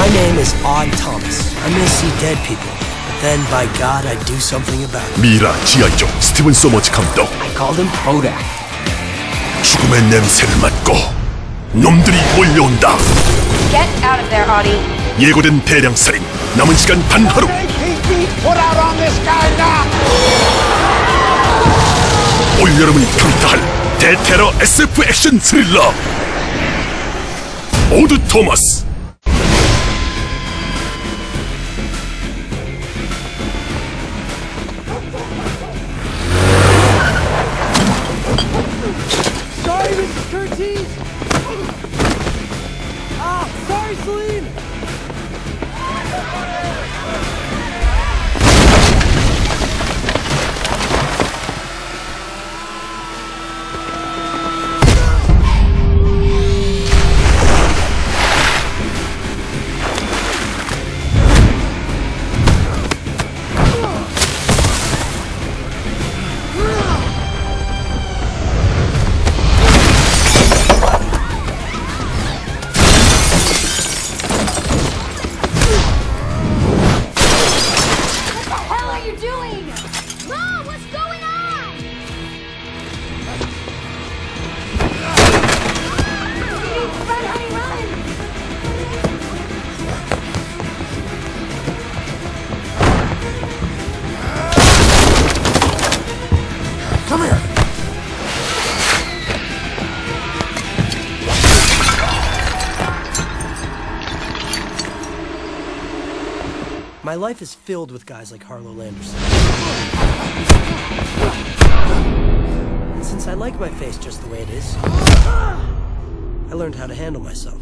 My name is Odd Thomas. I may see dead people, but then by God I do something about it. 미라 지하이족 스티븐 소머즈 감독. I called him Kodak. 죽음의 냄새를 맡고 놈들이 몰려온다. Get out of there, Audie. 예고된 대량 살인. 남은 시간 단 하루. 올 여름을 강타할 대테러 SF 액션 스릴러 오드 토머스. Sorry, Mr. Curtis. Sorry, Celine. My life is filled with guys like Harlow Landerson. And since I like my face just the way it is, I learned how to handle myself.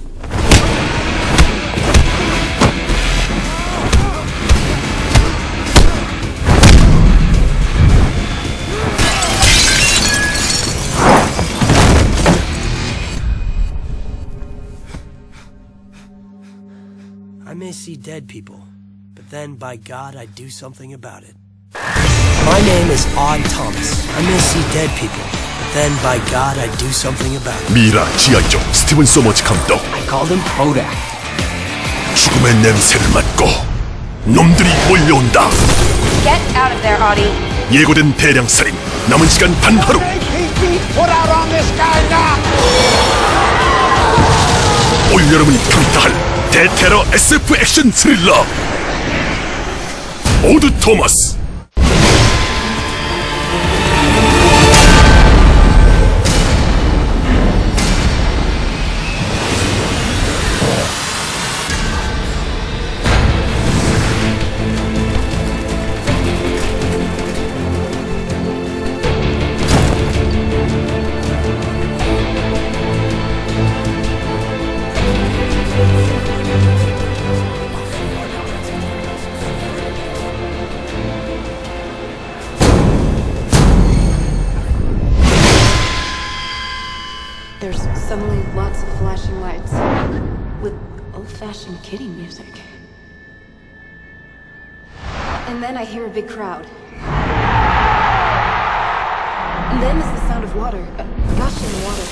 I may see dead people, but then, by God, I do something about it. My name is Odd Thomas. I may see dead people, but then, by God, I do something about it. 미라 지하이족 스티븐 소머즈 감독. I called him Kodak. 죽음의 냄새를 맡고 놈들이 몰려온다. Get out of there, Audie. 예고된 대량 살인. 남은 시간 단 하루. 올 여름을 강타할 대테러 SF 액션 스릴러 오드 토머스. There's suddenly lots of flashing lights with old-fashioned kiddie music. And then I hear a big crowd. And then there's the sound of water, gushing water.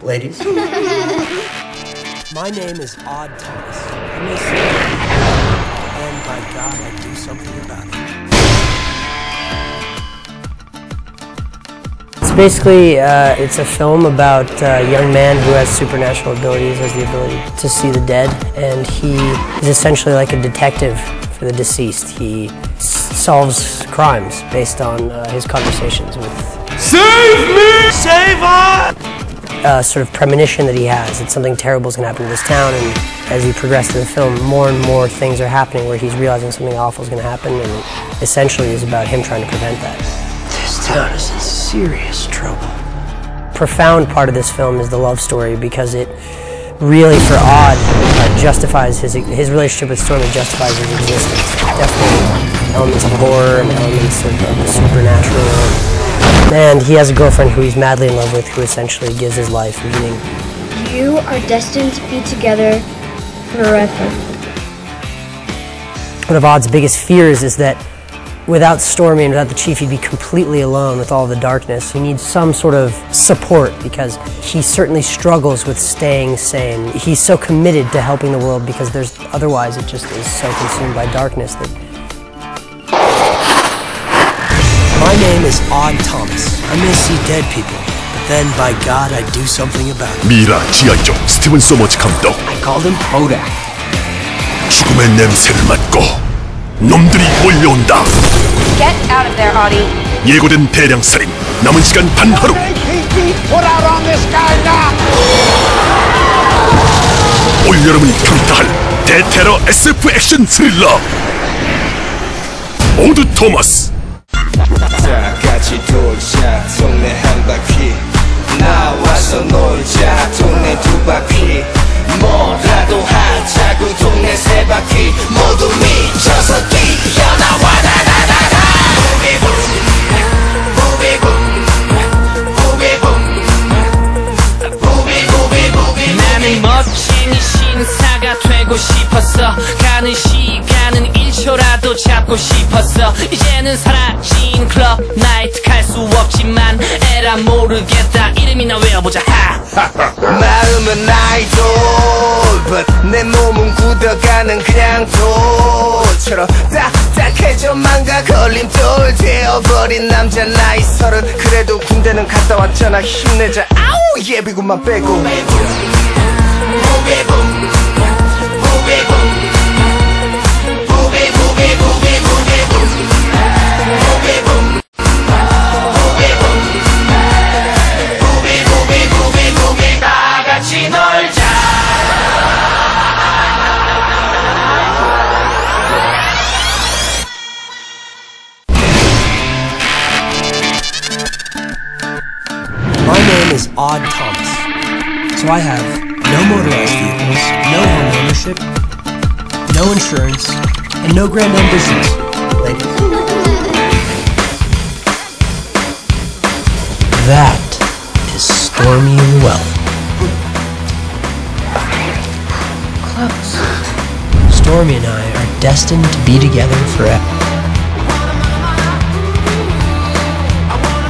ladies. My name is Odd Thomas. I may see it, and by God, I do something about it. So basically, it's a film about a young man who has supernatural abilities, has the ability to see the dead, and he is essentially like a detective for the deceased. He solves crimes based on his conversations with... Save me! Save us! Sort of premonition that he has that something terrible is going to happen to this town, and as you progress through the film, more and more things are happening where he's realizing something awful is going to happen, and it essentially is about him trying to prevent that. This town is in serious trouble. Profound part of this film is the love story, because it really, for Odd, justifies his relationship with Stormy justifies his existence. Definitely elements of horror and elements of the supernatural. And he has a girlfriend who he's madly in love with, who essentially gives his life meaning. You are destined to be together forever. One of Odd's biggest fears is that without Stormy and without the chief, he'd be completely alone with all the darkness. He needs some sort of support, because he certainly struggles with staying sane. He's so committed to helping the world because otherwise it just is so consumed by darkness that... My name is Odd Thomas. I may see dead people, but then by God I do something about it. 미라 지하이죠. 스티븐 소머치 감독. I call them Kodak. 죽음의 냄새를 맡고 놈들이 몰려온다. Get out of there, Audie. 예고된 대량 살인. 남은 시간 단 하루. 올 여름을 평가할 대테러 SF 액션 스릴러. 오드 토머스. 다 같이 돌자 동네 한 바퀴 나와서 놀자 동네 두 바퀴 뭐라도 하자고 동네 세 바퀴 모두 미쳐서 뛰어나와 나나나나 부비붐 부비붐 나는 멋진 이 신사가 되고 싶었어 가는 시간은 1초라도 잡고 싶었어 이제는 사라진 클럽 나이트 갈 수 없지만 에라 모르겠다 이름이나 외워보자 마음은 아이돌 but 내 몸은 굳어가는 그냥 돌처럼 딱딱해져 망가 걸림돌 되어버린 남자 나이 30 그래도 군대는 갔다 왔잖아 힘내자 아우 예비군만 빼고 My name is Odd Thomas. So I have no motorized vehicles, no home ownership, no insurance, and no grand ambitions, ladies. That is Stormy Llewellyn. Close. Stormy and I are destined to be together forever.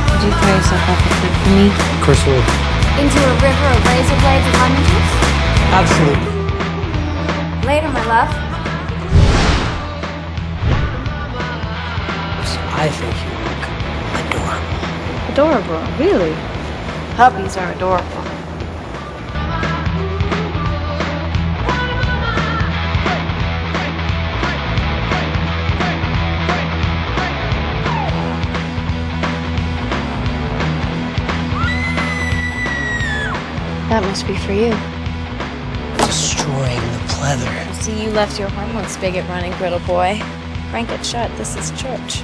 Would you throw yourself off a cliff for me? Of course we would. Into a river of razor blades and lemon juice? Absolutely. Later, my love. I think you look adorable. Adorable, really? Puppies are adorable. That must be for you. Destroying the pleather. See, you left your hormone spigot running, brittle boy. Crank it shut. This is church.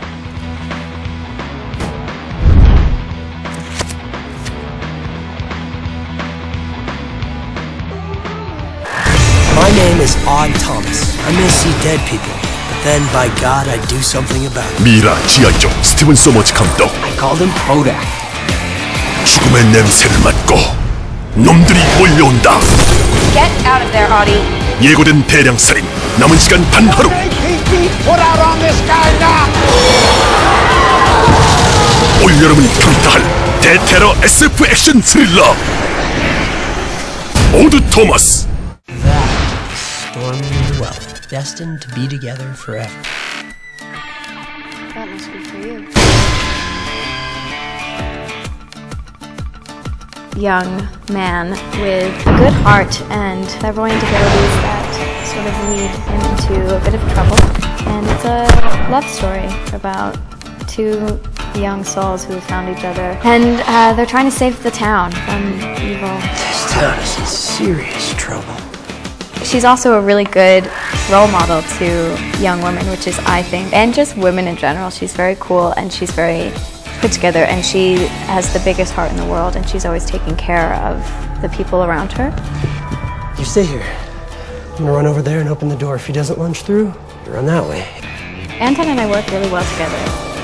My name is Odd Thomas. I may see dead people, but then by God I do something about it. 미라 지하이죠. 스티븐 소머치 감독. I call them Kodak. 죽음의 냄새를 맡고 놈들이 몰려온다. Get out of there, Audie. 예고된 대량 살인. 남은 시간 단 하루. 올 여름을 평가할 대테러 SF 액션 스릴러 모두 토마스. That is stormy well, destined to be together forever. That must be for you. Young man with a good heart and clairvoyant abilities that sort of lead him into a bit of trouble. And it's a love story about two young souls who have found each other. And they're trying to save the town from evil. This town is in serious trouble. She's also a really good role model to young women, which is, I think, and just women in general. She's very cool and she's very put together, and she has the biggest heart in the world, and she's always taking care of the people around her. You stay here. I'm gonna run over there and open the door. If he doesn't lunge through, you run that way. Anton and I work really well together.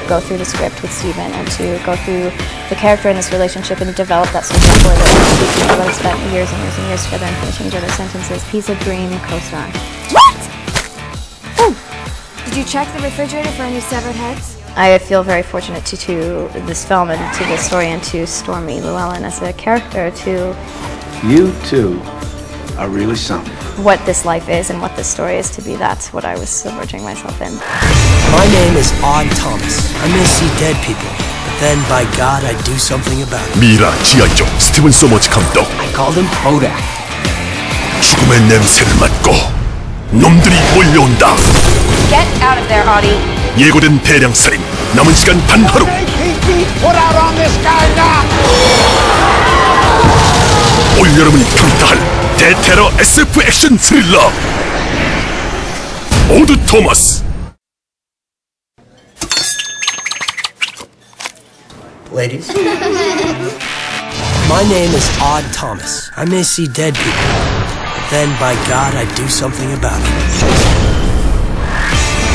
Go through the script with Steven and to go through the character in this relationship and develop that social rapport that we both spent years and years and years together and finishing each other's sentences. He's a dream co-star. What? Oh, did you check the refrigerator for any severed heads? I feel very fortunate to this film and to this story and to Stormy Llewellyn as a character, to You two are really something. what this life is and what this story is to be. That's what I was submerging myself in. My name is Odd Thomas. I may see dead people, but then by God I do something about it. 미라 지하이죠. 스티븐 소머즈 감독. I call them Bodak. 죽음의 냄새를 맡고 놈들이 몰려온다. Get out of there, Audie. 예고된 대량 살인. 남은 시간 단 하루. 올 여러분이 평가할 대테러 SF 액션 스릴러 모두 토마스. Ladies. My name is Odd Thomas. I may see dead people, but then by God I do something about it.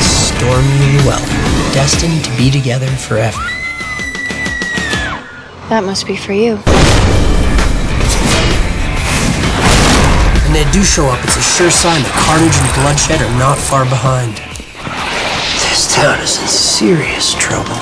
Stormy Llewellyn, destined to be together forever. That must be for you. When they do show up, it's a sure sign that carnage and bloodshed are not far behind. This town is in serious trouble.